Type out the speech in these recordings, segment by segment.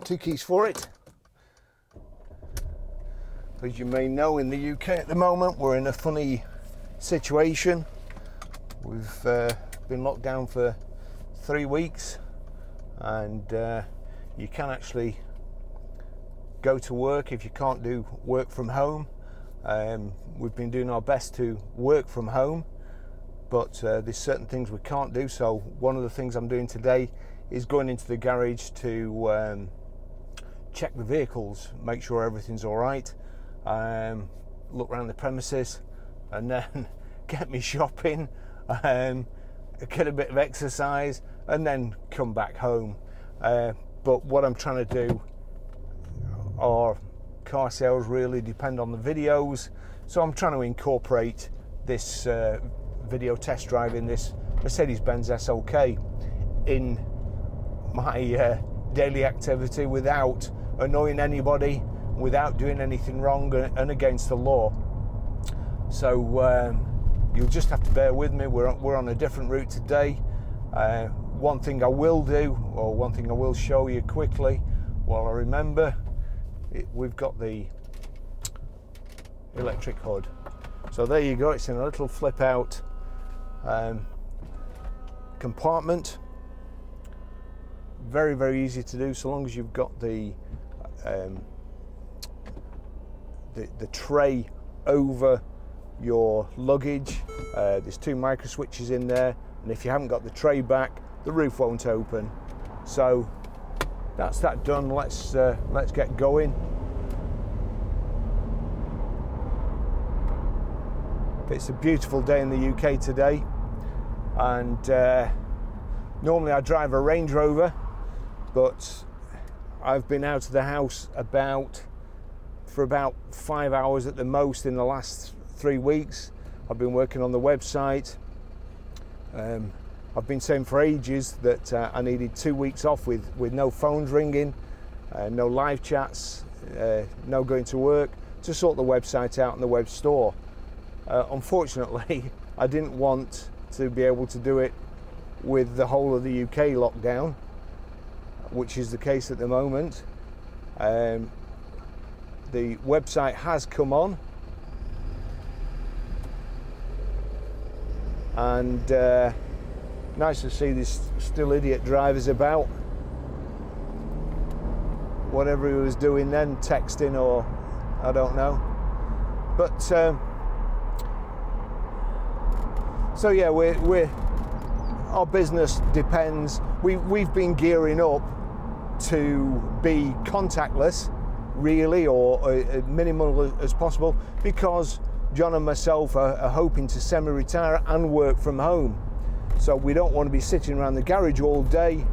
2 keys for it. As you may know, in the UK at the moment we're in a funny situation. We've been locked down for 3 weeks, and you can actually go to work if you can't do work from home. We've been doing our best to work from home, but there's certain things we can't do. So one of the things I'm doing today is going into the garage to check the vehicles, make sure everything's all right, look around the premises, and then get me shopping, get a bit of exercise, and then come back home. But what I'm trying to do, our car sales really depend on the videos, so I'm trying to incorporate this video test drive in this Mercedes-Benz SLK in my daily activity without annoying anybody, without doing anything wrong and against the law. So you'll just have to bear with me. We're on a different route today. One thing I will do, or one thing I will show you quickly while I remember, we've got the electric hood. So there you go, it's in a little flip out compartment. Very, very easy to do, so long as you've got the tray over your luggage. There's 2 micro switches in there, and if you haven't got the tray back, the roof won't open. So that's that done. Let's get going. It's a beautiful day in the UK today, and normally I drive a Range Rover, but I've been out of the house for about 5 hours at the most in the last 3 weeks. I've been working on the website. I've been saying for ages that I needed 2 weeks off with no phones ringing, no live chats, no going to work, to sort the website out and the web store. Unfortunately, I didn't want to be able to do it with the whole of the UK locked down, which is the case at the moment. The website has come on, and nice to see there's still idiot drivers about. Whatever he was doing then, texting or I don't know. But so yeah, our business depends. We've been gearing up to be contactless, really, or minimal as possible, because John and myself are hoping to semi-retire and work from home. So we don't want to be sitting around the garage all day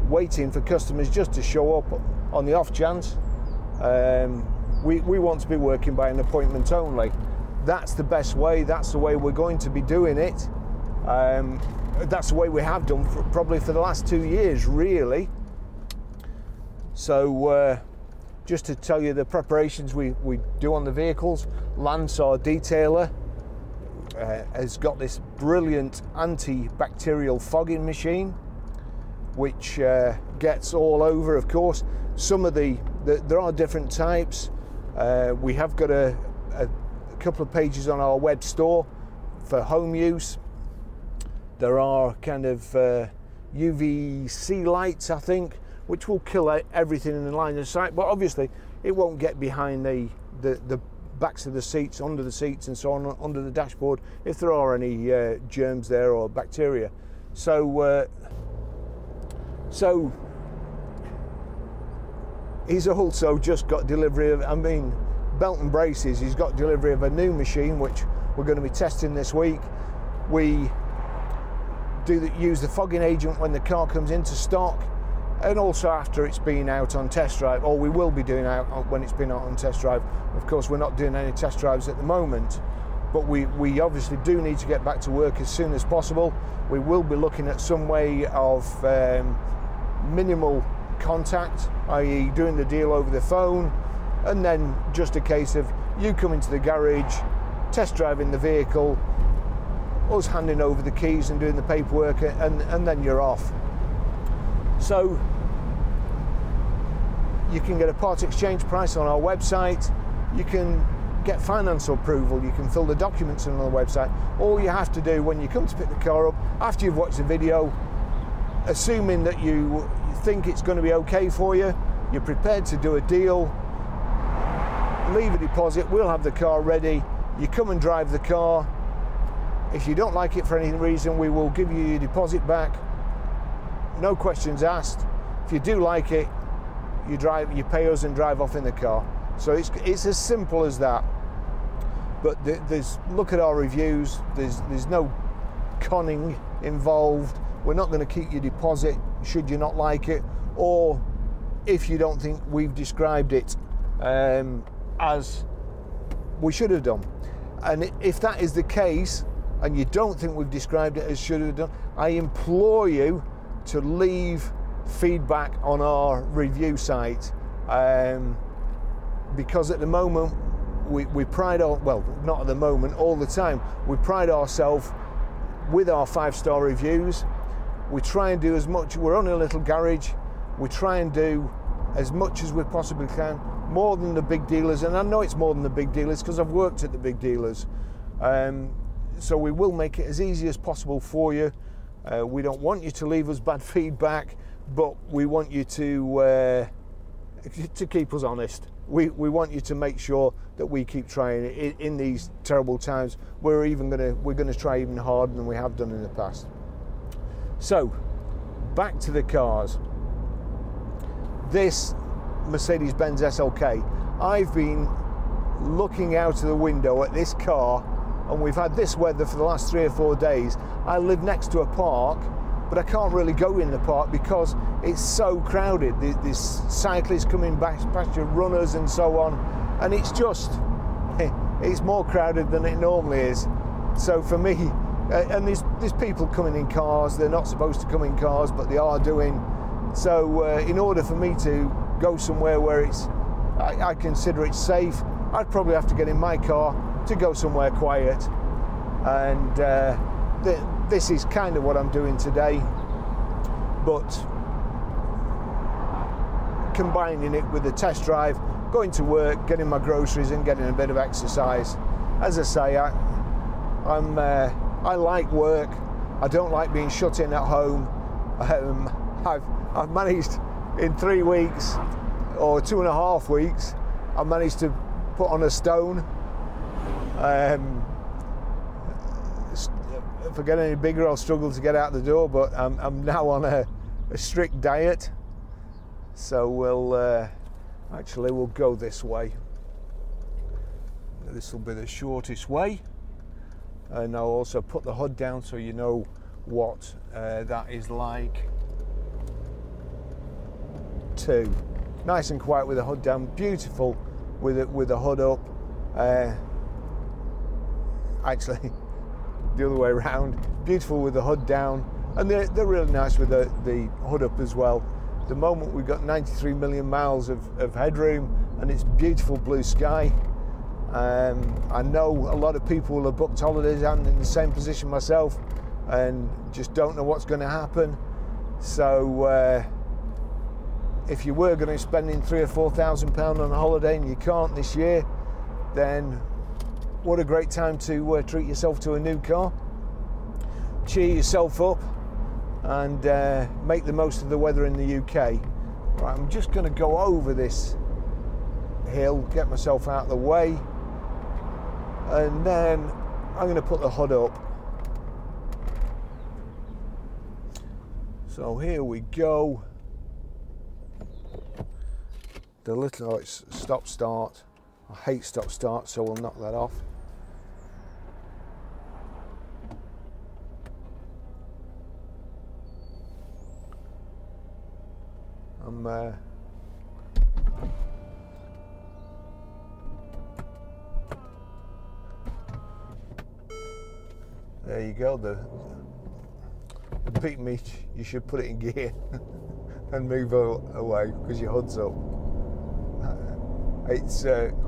waiting for customers just to show up on the off chance. We want to be working by an appointment only. That's the best way. That's the way we're going to be doing it. That's the way we have done probably for the last 2 years, really. So just to tell you the preparations we do on the vehicles, Lance, our detailer, has got this brilliant antibacterial fogging machine, which gets all over, of course. Some of there are different types. We have got a couple of pages on our web store for home use. There are kind of UVC lights, I think, which will kill everything in the line of sight, but obviously it won't get behind the backs of the seats, under the seats and so on, under the dashboard, if there are any germs there or bacteria. So he's also just got delivery of, belt and braces, he's got delivery of a new machine which we're going to be testing this week. We use the fogging agent when the car comes into stock, and also after it's been out on test drive, or we will be doing out when it's been out on test drive. Of course, we're not doing any test drives at the moment, but we obviously do need to get back to work as soon as possible. We will be looking at some way of minimal contact, i.e. doing the deal over the phone, and then just a case of you coming to the garage, test driving the vehicle, us handing over the keys and doing the paperwork, and then you're off. So You can get a part exchange price on our website. You can get finance approval. You can fill the documents in on the website. All you have to do when you come to pick the car up, after you've watched the video, assuming that you think it's going to be okay for you, you're prepared to do a deal, leave a deposit, we'll have the car ready, you come and drive the car. If you don't like it for any reason, we will give you your deposit back, no questions asked. If you do like it, you pay us and drive off in the car. So it's as simple as that. But look at our reviews, there's no conning involved. We're not going to keep your deposit should you not like it, or if you don't think we've described it as we should have done. And if that is the case, and you don't think we've described it as should have done, I implore you to leave feedback on our review site, because at the moment we pride our, well, not at the moment, all the time, we pride ourselves with our 5-star reviews. We try and do as much, we're only a little garage, we try and do as much as we possibly can, more than the big dealers, and I know it's more than the big dealers because I've worked at the big dealers. So we will make it as easy as possible for you. We don't want you to leave us bad feedback, but we want you to keep us honest. We want you to make sure that we keep trying in these terrible times. We're gonna try even harder than we have done in the past. So, back to the cars. This Mercedes-Benz SLK, I've been looking out of the window at this car, and we've had this weather for the last 3 or 4 days. I live next to a park, but I can't really go in the park because it's so crowded. There's cyclists coming back, past your runners and so on, and it's just, it's more crowded than it normally is. So for me, and there's people coming in cars, they're not supposed to come in cars, but they are doing. So in order for me to go somewhere where I consider it safe, I'd probably have to get in my car to go somewhere quiet. And this is kind of what I'm doing today, but combining it with the test drive, going to work, getting my groceries and getting a bit of exercise. As I say, I like work. I don't like being shut in at home. I've managed in 3 weeks or 2.5 weeks, I managed to put on a stone. If I get any bigger, I'll struggle to get out the door, but I'm now on a strict diet. So we'll go this way. This will be the shortest way. And I'll also put the hood down so you know what that is like too. Nice and quiet with the hood down, beautiful with the hood up. Actually, the other way around, beautiful with the hood down, and they're really nice with the hood up as well. At the moment we've got 93 million miles of headroom, and it's beautiful blue sky. I know a lot of people will have booked holidays. I'm in the same position myself and just don't know what's going to happen. So if you were going to be spending £3,000 or £4,000 on a holiday and you can't this year, then what a great time to treat yourself to a new car, cheer yourself up, and make the most of the weather in the UK. Right, I'm just going to go over this hill, get myself out of the way, and then I'm going to put the hood up. So here we go. The little, it's stop start. I hate stop start, so we'll knock that off. There you go. The beat me, you should put it in gear and move away because your hood's up.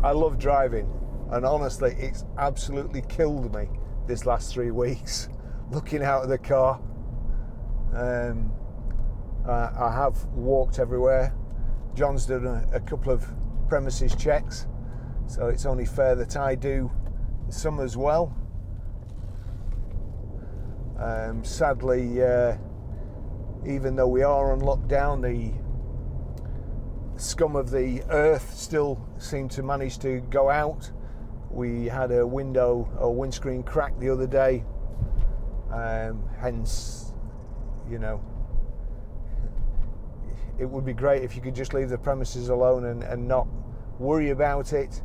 I love driving, and honestly, it's absolutely killed me this last 3 weeks looking out of the car. I have walked everywhere. John's done a couple of premises checks, so it's only fair that I do some as well. Sadly, even though we are on lockdown, the scum of the earth still seem to manage to go out. We had a window or windscreen crack the other day, hence, you know, it would be great if you could just leave the premises alone and not worry about it,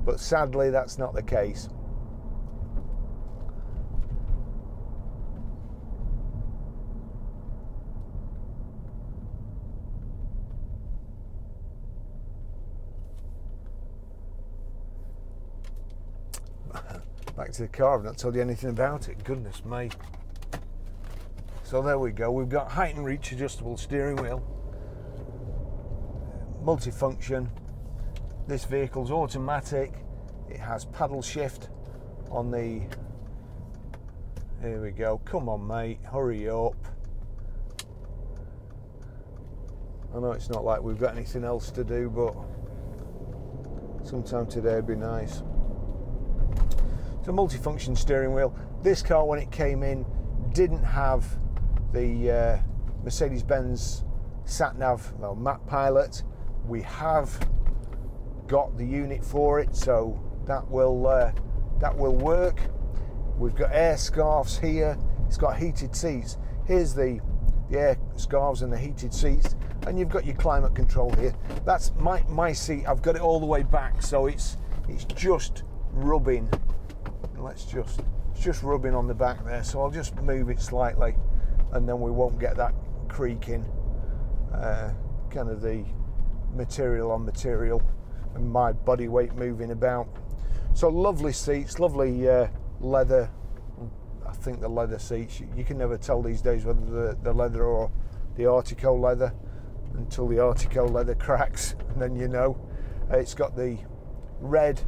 but sadly that's not the case. Back to the car, I've not told you anything about it, goodness me. So there we go, we've got height and reach adjustable steering wheel, multifunction. This vehicle's automatic, it has paddle shift on the, here we go, come on mate, hurry up. I know it's not like we've got anything else to do, but sometime today would be nice. It's a multifunction steering wheel. This car, when it came in, didn't have the Mercedes-Benz sat-nav, well, map pilot. We have got the unit for it, so that will work. We've got air scarves here. It's got heated seats. Here's the air scarves and the heated seats, and you've got your climate control here. That's my seat. I've got it all the way back, so it's just rubbing. It's just rubbing on the back there, so I'll just move it slightly and then we won't get that creaking, kind of the material on material and my body weight moving about. So lovely seats, lovely leather. I think the leather seats, you can never tell these days whether the leather or the Artico leather until the Artico leather cracks, and then you know. It's got the red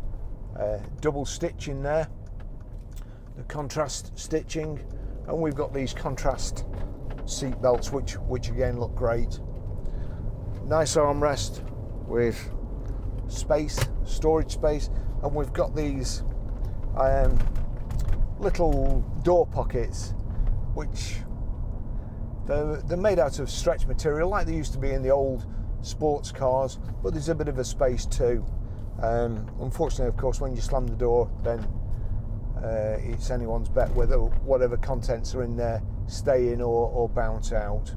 double stitch in there, the contrast stitching, and we've got these contrast seat belts which again look great. Nice armrest with space, storage space, and we've got these little door pockets which they're made out of stretch material like they used to be in the old sports cars, but there's a bit of a space too. Unfortunately, of course, when you slam the door, then it's anyone's bet whether whatever contents are in there stay in or bounce out.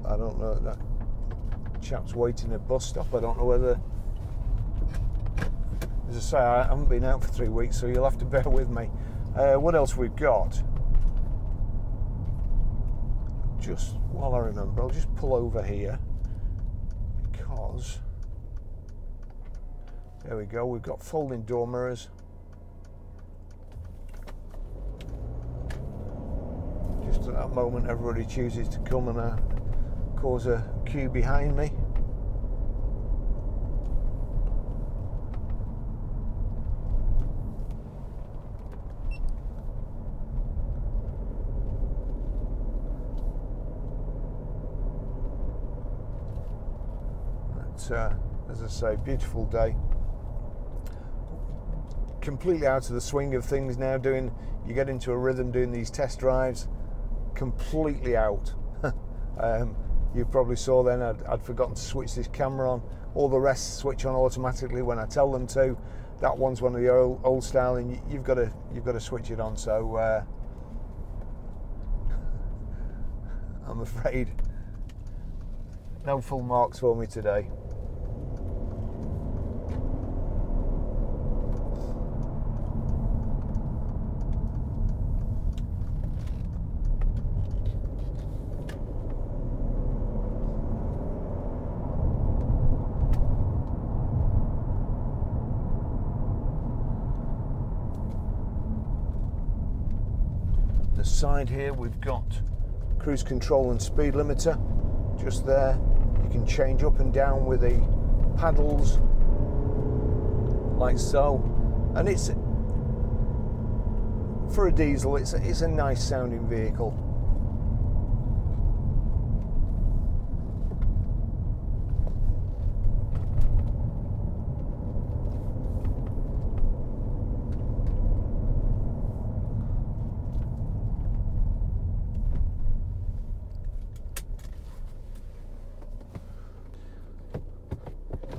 I don't know, that chap's waiting at a bus stop. I don't know whether, as I say, I haven't been out for 3 weeks, so you'll have to bear with me. What else we've got? Just while I remember, I'll just pull over here because there we go, we've got folding door mirrors. Just at that moment everybody chooses to come and cause a queue behind me. As I say, beautiful day. Completely out of the swing of things now. You get into a rhythm doing these test drives. Completely out. You probably saw then I'd forgotten to switch this camera on. All the rest switch on automatically when I tell them to. That one's one of the old style, and you've got to switch it on. So I'm afraid no full marks for me today. Side here we've got cruise control and speed limiter just there. You can change up and down with the paddles like so, and it's for a diesel, it's a nice sounding vehicle.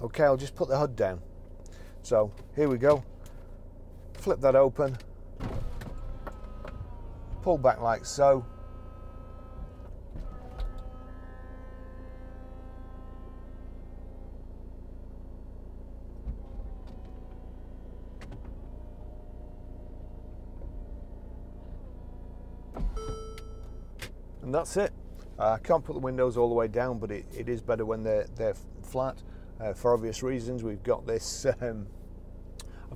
Okay, I'll just put the hood down. So here we go. Flip that open. Pull back like so. And that's it. I can't put the windows all the way down, but it is better when they're flat. For obvious reasons, we've got this. I've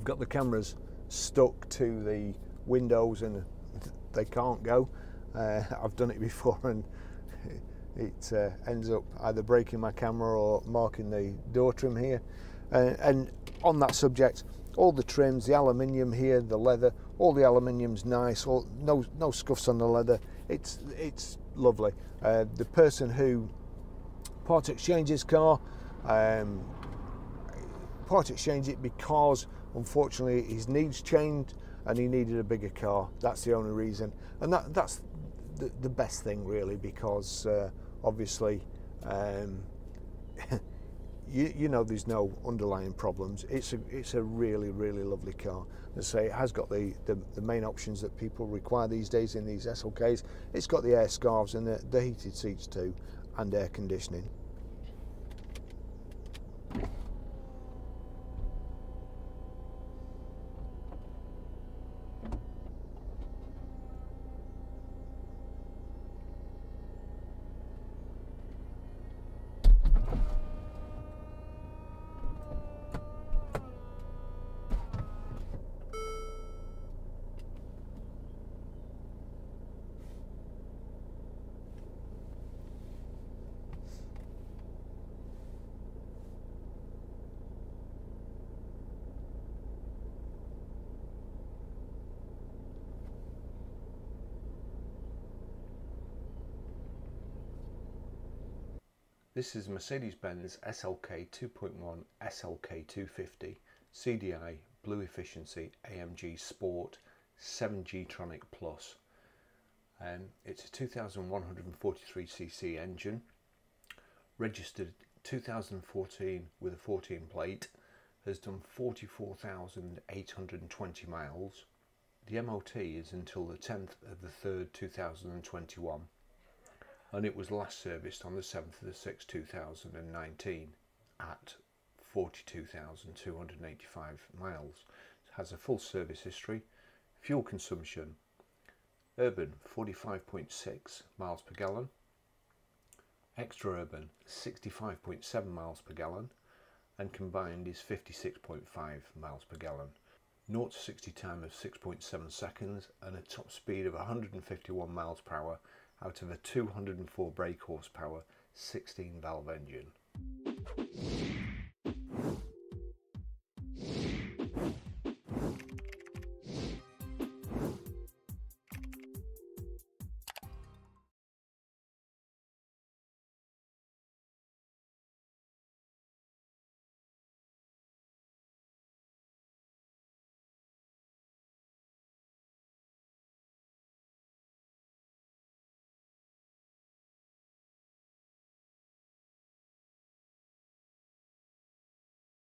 got the cameras stuck to the windows, and they can't go. I've done it before, and it ends up either breaking my camera or marking the door trim here. And on that subject, all the trims, the aluminium here, the leather, all the aluminium's nice. No scuffs on the leather. It's lovely. The person who part exchanged his car. Part exchange it because unfortunately his needs changed and he needed a bigger car. That's the only reason, and that's the best thing really, because obviously you know there's no underlying problems. It's a really lovely car. As I say, it has got the main options that people require these days in these SLKs. It's got the air scarves and the heated seats too, and air conditioning. This is Mercedes-Benz SLK 2.1 SLK250 CDI BlueEFFICIENCY AMG Sport 7G-tronic Plus. It's a 2143cc engine, registered 2014 with a 14 plate, has done 44,820 miles. The MOT is until the 10th of the 3rd 2021. And it was last serviced on the 7th of the 6th 2019 at 42,285 miles. It has a full service history. Fuel consumption: urban 45.6 miles per gallon, extra urban 65.7 miles per gallon, and combined is 56.5 miles per gallon. 0 to 60 time of 6.7 seconds and a top speed of 151 miles per hour out of a 204 brake horsepower 16 valve engine.